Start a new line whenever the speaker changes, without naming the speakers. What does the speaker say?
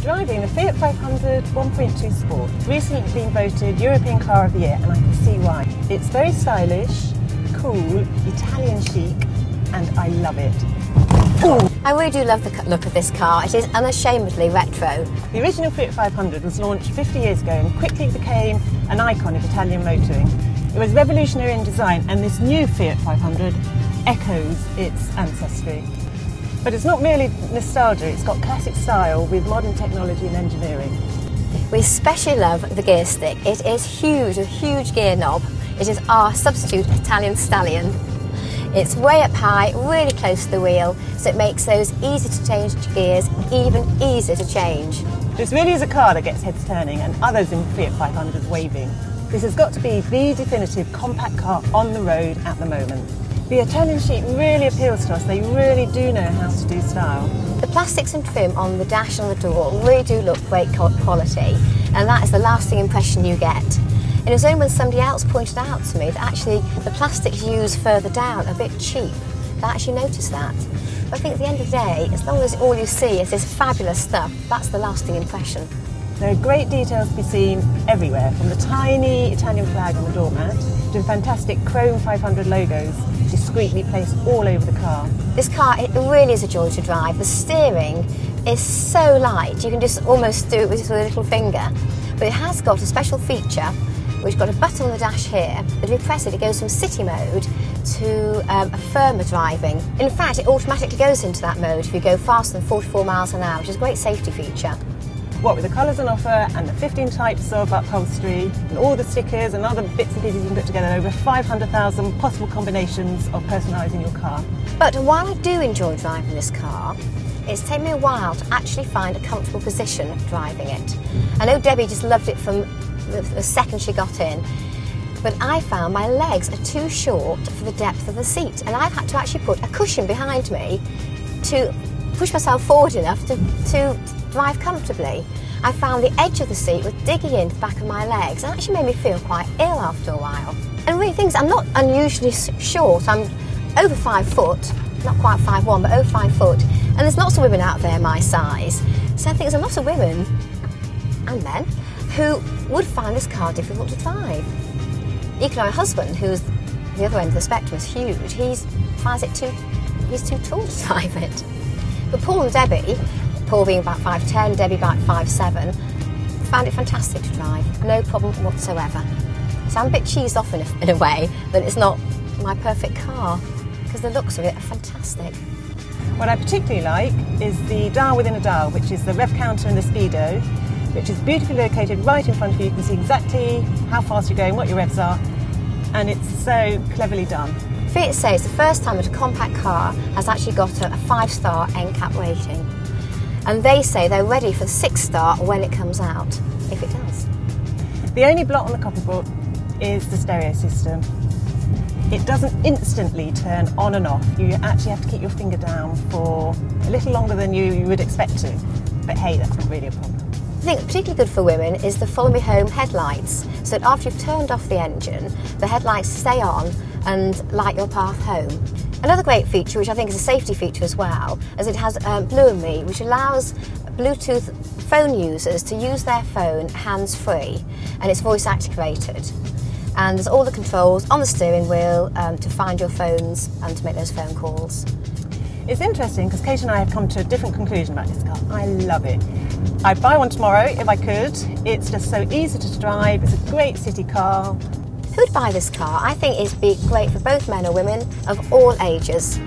driving the Fiat 500 1.2 Sport. It's recently been voted European Car of the Year, and I can see why. It's very stylish, cool, Italian chic, and I love it.
Ooh. I really do love the look of this car. It is unashamedly retro.
The original Fiat 500 was launched 50 years ago and quickly became an icon of Italian motoring. It was revolutionary in design, and this new Fiat 500 echoes its ancestry. But it's not merely nostalgia, it's got classic style with modern technology and engineering.
We especially love the gear stick. It is huge, a huge gear knob. It is our substitute Italian stallion. It's way up high, really close to the wheel, so it makes those easy to change gears even easier to change.
This really is a car that gets heads turning and others in Fiat 500s waving. This has got to be the definitive compact car on the road at the moment. The Italian chic really appeals to us. They really do know how to do style.
The plastics and trim on the dash and the door really do look great quality, and that is the lasting impression you get. And it was only when somebody else pointed out to me that actually the plastics used further down are a bit cheap that I actually noticed that. But I think at the end of the day, as long as all you see is this fabulous stuff, that's the lasting impression.
There are great details to be seen everywhere, from the tiny Italian flag on the doormat to the fantastic chrome 500 logos discreetly placed all over the car.
This car, it really is a joy to drive. The steering is so light, you can just almost do it with a little finger. But it has got a special feature, which got a button on the dash here, that if you press it, it goes from city mode to a firmer driving. In fact, it automatically goes into that mode if you go faster than 44 miles an hour, which is a great safety feature.
What with the colours on offer and the 15 types of upholstery and all the stickers and other bits and pieces you can put together, over 500,000 possible combinations of personalising your car.
But while I do enjoy driving this car, it's taken me a while to actually find a comfortable position driving it. I know Debbie just loved it from the second she got in, but I found my legs are too short for the depth of the seat, and I've had to actually put a cushion behind me to push myself forward enough to drive comfortably. I found the edge of the seat was digging into the back of my legs, and actually made me feel quite ill after a while. And really things, I'm not unusually short, I'm over 5 foot, not quite 5'1", but over 5 foot, and there's lots of women out there my size, so I think there's a lot of women, and men, who would find this car difficult to drive. Equally, my husband, who's the other end of the spectrum, is huge, he's too tall to drive it. But Paul and Debbie, Paul being about 5'10", Debbie about 5'7", found it fantastic to drive, no problem whatsoever. So I'm a bit cheesed off in a way that it's not my perfect car, because the looks of it are fantastic.
What I particularly like is the dial within a dial, which is the rev counter and the speedo, which is beautifully located right in front of you. You can see exactly how fast you're going, what your revs are, and it's so cleverly done.
Fiat say it's the first time that a compact car has actually got a 5-star NCAP rating. And they say they're ready for the 6-star when it comes out, if it does.
The only blot on the cockpit is the stereo system. It doesn't instantly turn on and off. You actually have to keep your finger down for a little longer than you would expect to. But hey, that's not really a problem.
I think particularly good for women is the follow me home headlights, so that after you've turned off the engine, the headlights stay on and light your path home. Another great feature, which I think is a safety feature as well, is it has Blue and Me, which allows Bluetooth phone users to use their phone hands-free, and it's voice activated. And there's all the controls on the steering wheel to find your phones and to make those phone calls.
It's interesting because Kate and I have come to a different conclusion about this car. I love it. I'd buy one tomorrow if I could. It's just so easy to drive. It's a great city car.
Who'd buy this car? I think it'd be great for both men or women of all ages.